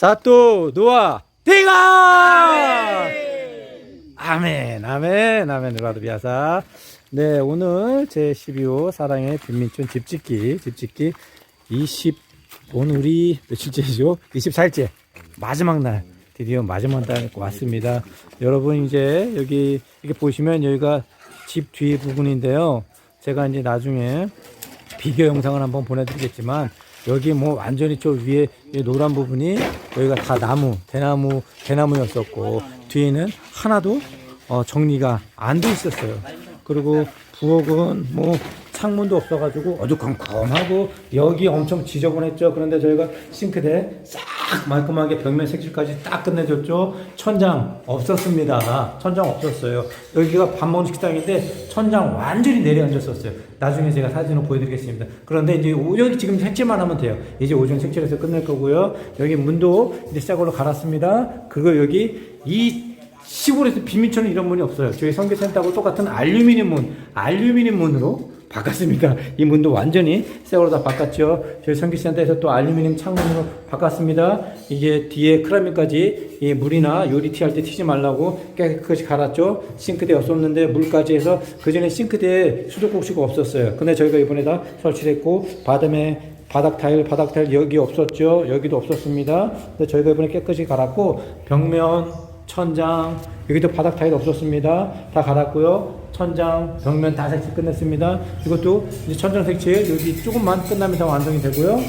사또 노아 대가 아멘 아멘 아멘 라드비아사. 네, 오늘 제 12호 사랑의 빈민촌 집짓기 20 오늘이 며칠째죠? 24일째 마지막 날, 드디어 마지막 날 왔습니다. 여러분 이제 여기 이렇게 보시면 여기가 집 뒤 부분인데요. 제가 이제 나중에 비교 영상을 한번 보내드리겠지만 여기 뭐 완전히 저 위에 노란 부분이 여기가 다 대나무였었고 뒤에는 하나도 정리가 안 돼 있었어요. 그리고 부엌은 뭐 창문도 없어가지고 어두컴컴하고 여기 엄청 지저분했죠. 그런데 저희가 싱크대 싹 말끔하게 벽면 색칠까지 딱 끝내줬죠. 천장 없었습니다. 천장 없었어요. 여기가 밥 먹는 식당인데 천장 완전히 내려앉았었어요. 나중에 제가 사진을 보여드리겠습니다. 그런데 이제 여기 지금 색칠만 하면 돼요. 이제 오전 색칠해서 끝낼 거고요. 여기 문도 이제 새 걸로 갈았습니다. 그리고 여기 이 시골에서 빈민촌은 이런 문이 없어요. 저희 성교센터하고 똑같은 알루미늄 문으로 바꿨습니다. 이 문도 완전히 새 걸로 다 바꿨죠. 저희 성교센터에서 또 알루미늄 창문으로 바꿨습니다. 이게 뒤에 크라미까지 이 물이나 요리 튀할 때 튀지 말라고 깨끗이 갈았죠. 싱크대 없었는데 물까지 해서 그전에 싱크대에 수도꼭지가 없었어요. 근데 저희가 이번에 다 설치했고 바닥 타일 여기 없었죠. 여기도 없었습니다. 근데 저희가 이번에 깨끗이 갈았고 벽면 천장, 여기도 바닥 타일 없었습니다. 다 갈았고요. 천장, 벽면 다 색칠 끝냈습니다. 이것도 이제 천장 색칠 여기 조금만 끝나면 다 완성이 되고요.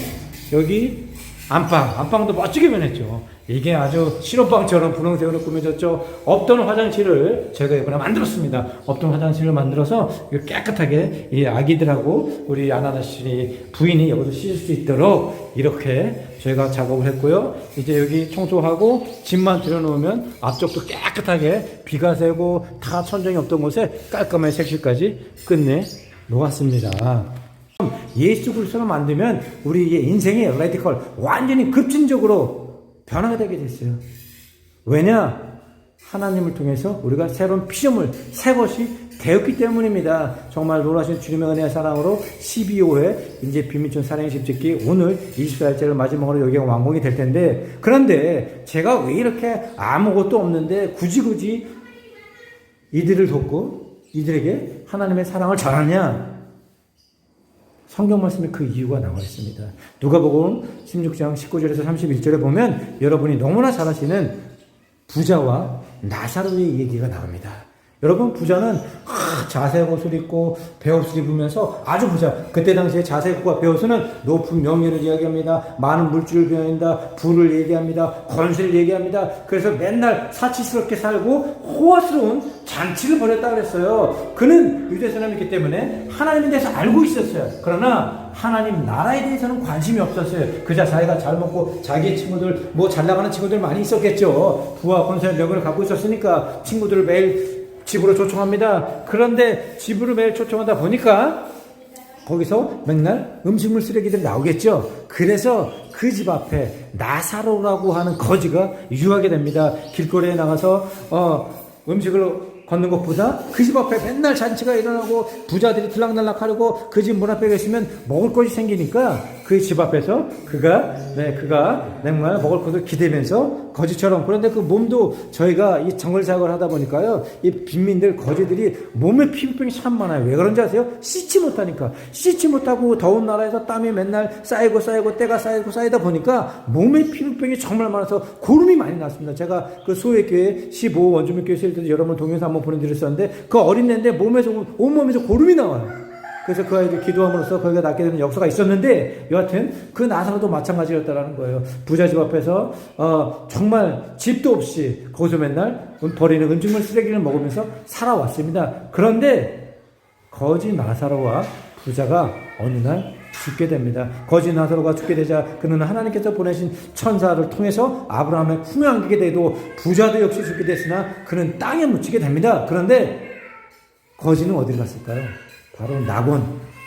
여기 안방도 멋지게 변했죠. 이게 아주 실험방처럼 분홍색으로 꾸며졌죠. 없던 화장실을 제가 이번에 만들었습니다. 없던 화장실을 만들어서 깨끗하게 이 아기들하고 우리 아나나씨 부인이 여기서 씻을 수 있도록 이렇게 저희가 작업을 했고요. 이제 여기 청소하고 짐만 들여놓으면 앞쪽도 깨끗하게 비가 새고 다 천정이 없던 곳에 깔끔하게 색칠까지 끝내 놓았습니다. 예수 그리스도를 만들면 우리의 인생의 라디컬 완전히 급진적으로 변화가 되게 됐어요. 왜냐? 하나님을 통해서 우리가 새로운 피조물, 새 것이 되었기 때문입니다. 정말 놀라신 주님의 은혜와 사랑으로 12호에 이제 빈민촌 사랑의 집짓기 오늘 24일째를 마지막으로 여기가 완공이 될 텐데, 그런데 제가 왜 이렇게 아무것도 없는데 굳이 이들을 돕고 이들에게 하나님의 사랑을 전하냐? 성경 말씀에 그 이유가 나와 있습니다. 누가복음 16장 19절에서 31절에 보면 여러분이 너무나 잘 아시는 부자와 나사로의 얘기가 나옵니다. 여러분, 부자는 자색 옷을 입고 베옷을 입으면서 아주 부자. 그때 당시에 자색과 베옷은 높은 명예를 이야기합니다. 많은 물질을 표현한다. 부를 얘기합니다. 권세를 얘기합니다. 그래서 맨날 사치스럽게 살고 호화스러운 잔치를 벌였다 그랬어요. 그는 유대 사람이기 때문에 하나님에 대해서 알고 있었어요. 그러나 하나님 나라에 대해서는 관심이 없었어요. 그저 자기가 잘 먹고 자기의 친구들, 뭐 잘 나가는 친구들 많이 있었겠죠. 부와 권세의 명예를 갖고 있었으니까 친구들을 매일 집으로 초청합니다. 그런데 집으로 매일 초청하다 보니까 거기서 맨날 음식물 쓰레기들이 나오겠죠. 그래서 그 집 앞에 나사로라고 하는 거지가 유하게 됩니다. 길거리에 나가서 음식을 걷는 것보다 그 집 앞에 맨날 잔치가 일어나고 부자들이 들락날락 하려고 그 집 문 앞에 계시면 먹을 것이 생기니까 그 집 앞에서 그가 정말 먹을 것을 기대면서 거지처럼. 그런데 그 몸도 저희가 이 정글 작업을 하다 보니까요, 이 빈민들 거지들이 몸에 피부병이 참 많아요. 왜 그런지 아세요? 씻지 못하고 더운 나라에서 땀이 맨날 쌓이고 때가 쌓이다 보니까 몸에 피부병이 정말 많아서 고름이 많이 났습니다. 제가 그 소외교회 15 원주민교회 때 여러분 동영상 한번 보내드렸었는데 그 어린 애인데 온몸에서 고름이 나와요. 그래서 그 아이들 기도함으로써 거기가 낫게 되는 역사가 있었는데, 여하튼 그 나사로도 마찬가지였다라는 거예요. 부자 집 앞에서 정말 집도 없이 거기서 맨날 버리는 음식물 쓰레기를 먹으면서 살아왔습니다. 그런데 거지 나사로와 부자가 어느 날 죽게 됩니다. 거지 나사로가 죽게 되자 그는 하나님께서 보내신 천사를 통해서 아브라함의 품에 안기게 되고, 부자도 역시 죽게 됐으나 그는 땅에 묻히게 됩니다. 그런데 거지는 어디를 갔을까요? 바로 낙원,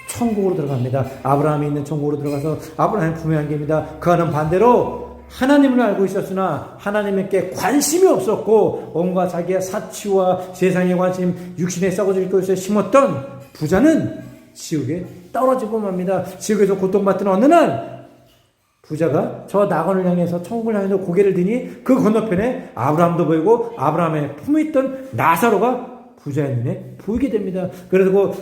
천국으로 들어갑니다. 아브라함이 있는 천국으로 들어가서 아브라함의 품에 안깁니다. 그와는 반대로 하나님을 알고 있었으나 하나님께 관심이 없었고 온갖 자기의 사치와 세상의 관심, 육신에 썩어질 것에 심었던 부자는 지옥에 떨어지고 맙니다. 지옥에서 고통받던 어느 날 부자가 저 낙원을 향해서 천국을 향해서 고개를 드니 그 건너편에 아브라함도 보이고 아브라함의 품에 있던 나사로가 부자의 눈에 보이게 됩니다. 그래서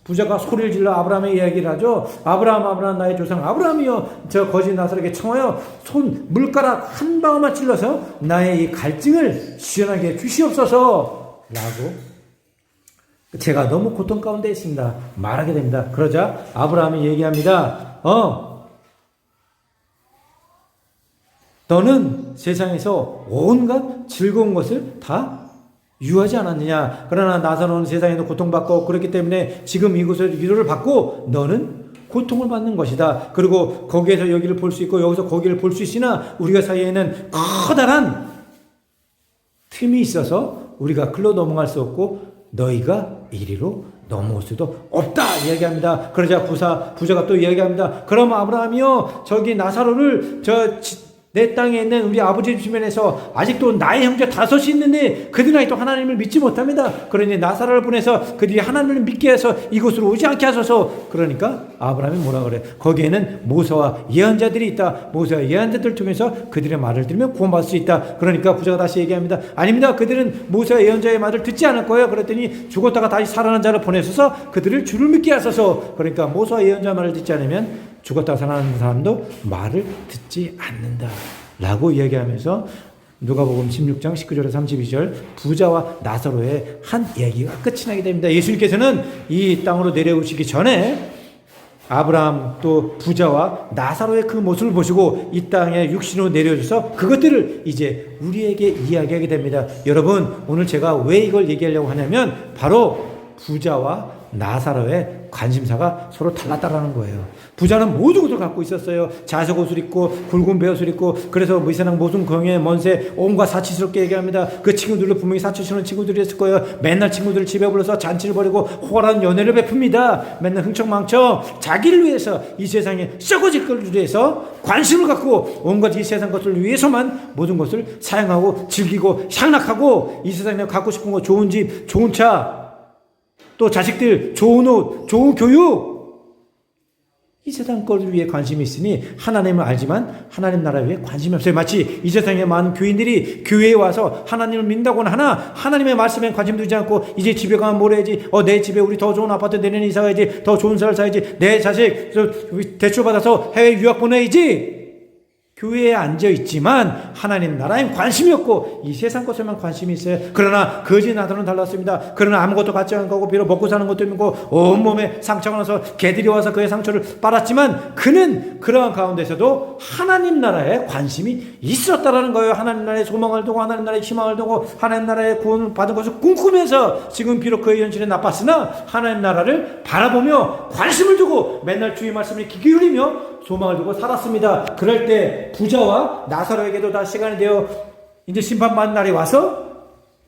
부자가 소리를 질러 아브라함의 이야기를 하죠. 아브라함 나의 조상 아브라함이여 저 거지 나사로에게 청하여 손 물가락 한 방울만 찔러서 나의 이 갈증을 시원하게 주시옵소서 라고 제가 너무 고통 가운데 있습니다 말하게 됩니다. 그러자 아브라함이 얘기합니다. 너는 세상에서 온갖 즐거운 것을 다 유하지 않았느냐. 그러나 나사로는 세상에도 고통받고 그렇기 때문에 지금 이곳에서 위로를 받고 너는 고통을 받는 것이다. 그리고 거기에서 여기를 볼 수 있고 여기서 거기를 볼 수 있으나 우리가 사이에는 커다란 틈이 있어서 우리가 글로 넘어갈 수 없고 너희가 이리로 넘어올 수도 없다 이야기합니다. 그러자 부자가 또 이야기합니다. 그럼 아브라함이요 저기 나사로를 내 땅에 있는 우리 아버지 주변에서 아직도 나의 형제 5이 있는데 그들은 아직도 하나님을 믿지 못합니다. 그러니 나사로를 보내서 그들이 하나님을 믿게 해서 이곳으로 오지 않게 하소서. 그러니까 아브라함이 뭐라 그래? 거기에는 모세와 예언자들이 있다. 모세와 예언자들을 통해서 그들의 말을 들으면 구원받을 수 있다. 그러니까 부자가 다시 얘기합니다. 아닙니다. 그들은 모세와 예언자의 말을 듣지 않을 거예요. 그랬더니 죽었다가 다시 살아난 자를 보내셔서 그들을 주를 믿게 하소서. 그러니까 모세와 예언자 말을 듣지 않으면 죽었다 살아나는 사람도 말을 듣지 않는다 라고 이야기하면서 누가복음 16장 19절에서 32절 부자와 나사로의 한 얘기가 끝이 나게 됩니다. 예수님께서는 이 땅으로 내려오시기 전에 아브라함 또 부자와 나사로의 그 모습을 보시고 이 땅에 육신으로 내려오셔서 그것들을 이제 우리에게 이야기하게 됩니다. 여러분 오늘 제가 왜 이걸 얘기하려고 하냐면 바로 부자와 나사로의 관심사가 서로 달랐다라는 거예요. 부자는 모든 것을 갖고 있었어요. 자색 옷을 입고 굵은 베옷을 입고 그래서 이 세상 모든 경에 먼새 온갖 사치스럽게 얘기합니다. 그 친구들도 분명히 사치스러운 친구들이 있을 거예요. 맨날 친구들을 집에 불러서 잔치를 벌이고 호화로운 연애를 베풉니다. 맨날 흥청망청 자기를 위해서 이 세상에 썩어질 것을 위해서 관심을 갖고 온갖 이 세상 것을 위해서만 모든 것을 사용하고 즐기고 향락하고 이 세상에 갖고 싶은 거 좋은 집 좋은 차 또 자식들 좋은 옷, 좋은 교육 이 세상 것을 위해 관심이 있으니 하나님을 알지만 하나님 나라 위해 관심이 없어요. 마치 이 세상에 많은 교인들이 교회에 와서 하나님을 믿는다고는 하나 하나님의 말씀에 관심 두지 않고 이제 집에 가면 뭘 해야지 내 집에 우리 더 좋은 아파트 내년에 이사 가야지 더 좋은 살 사야지 내 자식 대출 받아서 해외 유학 보내야지 교회에 앉아있지만 하나님 나라에 관심이 없고 이 세상 것에만 관심이 있어요. 그러나 거지 나사로는 달랐습니다. 그러나 아무것도 갖지 않고 비록 먹고 사는 것도 있고 온몸에 상처가 나서 개들이 와서 그의 상처를 빨았지만 그는 그러한 가운데서도 하나님 나라에 관심이 있었다라는 거예요. 하나님 나라의 소망을 두고 하나님 나라의 희망을 두고 하나님 나라의 구원을 받은 것을 꿈꾸면서 지금 비록 그의 현실이 나빴으나 하나님 나라를 바라보며 관심을 두고 맨날 주의 말씀에 귀 기울이며 소망을 두고 살았습니다. 그럴 때 부자와 나사로에게도 다 시간이 되어 이제 심판받는 날이 와서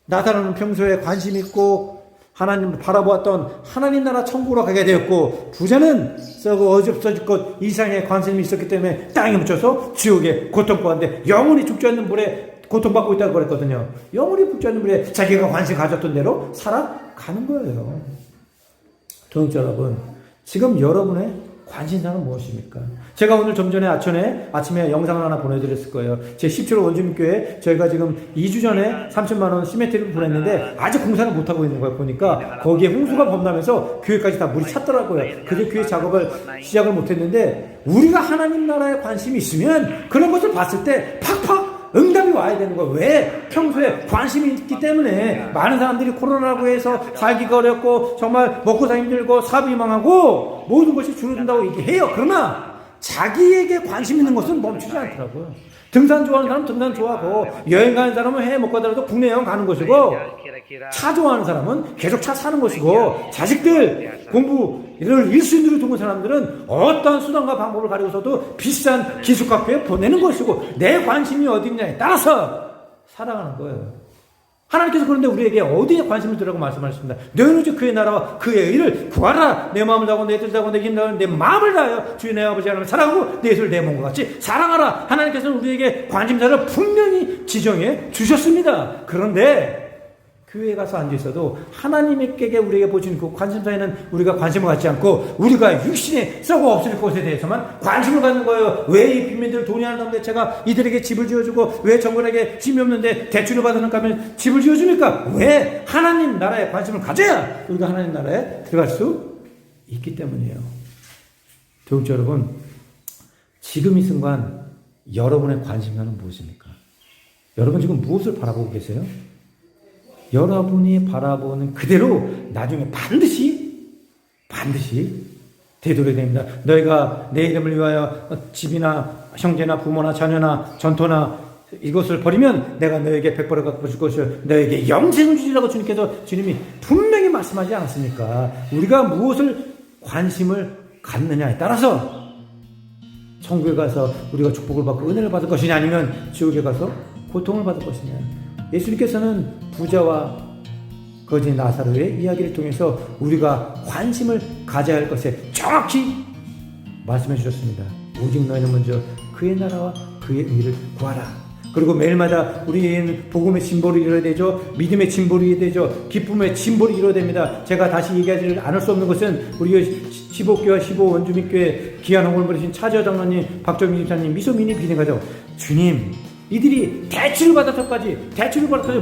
나사로는 평소에 관심 있고 하나님을 바라보았던 하나님 나라 천국으로 가게 되었고 부자는 썩어 어줍어질 것 이상의 관심이 있었기 때문에 땅에 묻혀서 지옥에 고통받는데 영원히 죽지 않는 물에 고통받고 있다고 그랬거든요. 영원히 죽지 않는 물에 자기가 관심 가졌던 대로 살아가는 거예요. 동역자 여러분, 지금 여러분의 관심사는 무엇입니까? 제가 오늘 좀 전에 아침에 영상을 하나 보내드렸을 거예요. 제 10초 원주민교회 저희가 지금 2주 전에 30만 원 시멘트를 보냈는데 아직 공사를 못하고 있는 거예요. 보니까 거기에 홍수가 범람해서 교회까지 다 물이 찼더라고요. 그래서 교회 작업을 시작을 못했는데 우리가 하나님 나라에 관심이 있으면 그런 것을 봤을 때 팍팍 응답이 와야 되는 거예요. 왜? 평소에 관심이 있기 때문에 많은 사람들이 코로나라고 해서 살기가 어렵고 정말 먹고 살기 힘들고 사업이 망하고 모든 것이 줄어든다고 얘기해요. 그러나 자기에게 관심 있는 것은 멈추지 않더라고요. 등산 좋아하는 사람은 등산 좋아하고 여행 가는 사람은 해외 못 가더라도 국내 여행 가는 것이고 차 좋아하는 사람은 계속 차 사는 것이고 자식들 공부를 1순위로 두는 사람들은 어떤 수단과 방법을 가리고서도 비싼 기숙학교에 보내는 것이고 내 관심이 어디 있냐에 따라서 살아가는 거예요. 하나님께서 그런데 우리에게 어디에 관심을 두라고 말씀하셨습니다. 너희는 오직 그의 나라와 그의 의를 구하라. 내 마음을 다하고 내 뜻을 다하고 내 힘을 다하고 내 마음을 다하여 주의 내 아버지 하나님을 사랑하고 내 예수를 내 몸과 같이 사랑하라. 하나님께서는 우리에게 관심사를 분명히 지정해 주셨습니다. 그런데 교회에 가서 앉아 있어도 하나님에게 우리에게 보여준 그 관심사에는 우리가 관심을 갖지 않고 우리가 육신에 썩어 없을 것에 대해서만 관심을 갖는 거예요. 왜 이 빈민들 돈이 안 나오는데 제가 이들에게 집을 지어주고 왜 정권에게 짐이 없는데 대출을 받으니까 하면 집을 지어줍니까? 왜? 하나님 나라에 관심을 가져야 우리가 하나님 나라에 들어갈 수 있기 때문이에요. 교육자 여러분, 지금 이 순간 여러분의 관심사는 무엇입니까? 여러분 지금 무엇을 바라보고 계세요? 여러분이 바라보는 그대로 나중에 반드시 되돌아야 됩니다. 너희가 내 이름을 위하여 집이나 형제나 부모나 자녀나 전토나 이것을 버리면 내가 너에게 백벌을 갚아 줄 것이요 너에게 영생을 주리라고 주님이 분명히 말씀하지 않았습니까? 우리가 무엇을 관심을 갖느냐에 따라서 천국에 가서 우리가 축복을 받고 은혜를 받을 것이냐 아니면 지옥에 가서 고통을 받을 것이냐. 예수님께서는 부자와 거지 나사로의 이야기를 통해서 우리가 관심을 가져야 할 것에 정확히 말씀해 주셨습니다. 오직 너희는 먼저 그의 나라와 그의 의를 구하라. 그리고 매일마다 우리는 복음의 진보를 이뤄야 되죠. 믿음의 진보를 이뤄야 되죠. 기쁨의 진보를 이뤄야 됩니다. 제가 다시 얘기하지 않을 수 없는 것은 우리 15교와 15 원주민교회 귀한 홍을 버리신 차지어 장로님, 박정민 집사님, 미소민이 비대가죠. 주님, 이들이 대출을 받아서까지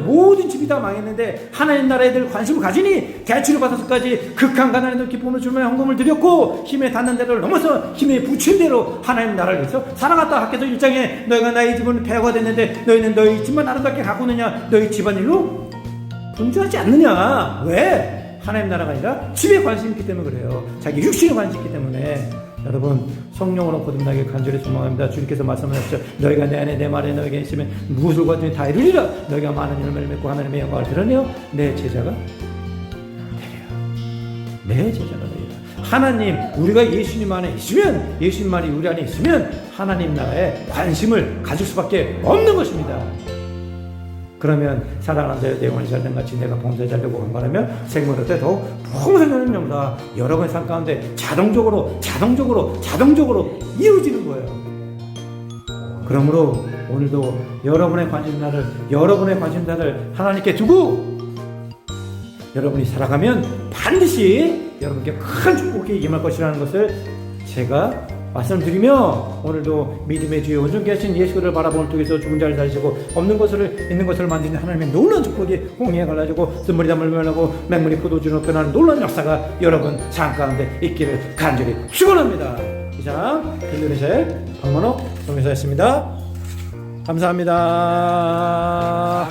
모든 집이 다 망했는데 하나님 나라에 대해 관심을 가지니 대출을 받아서까지 극한 가난에도 기쁨을 주며 헌금을 드렸고 힘에 닿는 데를 넘어서 힘에 부친 대로 하나님 나라를 위해서 살아갔다. 학교도 1장에 너희가 나의 집은 폐허가 됐는데 너희는 너희 집만 아름답게 가꾸느냐 너희 집안일로 분주하지 않느냐. 왜? 하나님 나라가 아니라 집에 관심이 있기 때문에 그래요. 자기 육신에 관심이 있기 때문에. 여러분 성령으로 거듭나길 간절히 소망합니다. 주님께서 말씀하셨죠. 너희가 내 안에 내 말에 너희가 있으면 무엇을 구하든지 다 이루리라. 너희가 많은 열매를 맺고 하나님의 영광을 드러내어 내 제자가 되리라. 내 제자가 되리라. 하나님, 우리가 예수님 안에 있으면, 예수님 말이 우리 안에 있으면 하나님 나라에 관심을 가질 수밖에 없는 것입니다. 그러면 사랑하는 자여 내 영혼이 잘된 같이 내가 봉사에 잘되고 강건하며 생명을 얻되 더욱 풍성하는 영사 여러분의 삶 가운데 자동적으로 이루어지는 거예요. 그러므로 오늘도 여러분의 관심사를 하나님께 두고 여러분이 살아가면 반드시 여러분께 큰 축복이 임할 것이라는 것을 제가 말씀드리며 오늘도 믿음의 주여 온전케 하신 예수를 바라보는 쪽에서 죽은 자를 살리시고 없는 것을 있는 것을 만드는 하나님의 놀라운 축복이 홍해에 갈라지고 쓴물이 담을 멸하고 맹물이 포도주로 변하는 놀라운 역사가 여러분 삶 가운데 있기를 간절히 축원합니다. 이상 인도네시아의 박만옥 선교사였습니다. 감사합니다.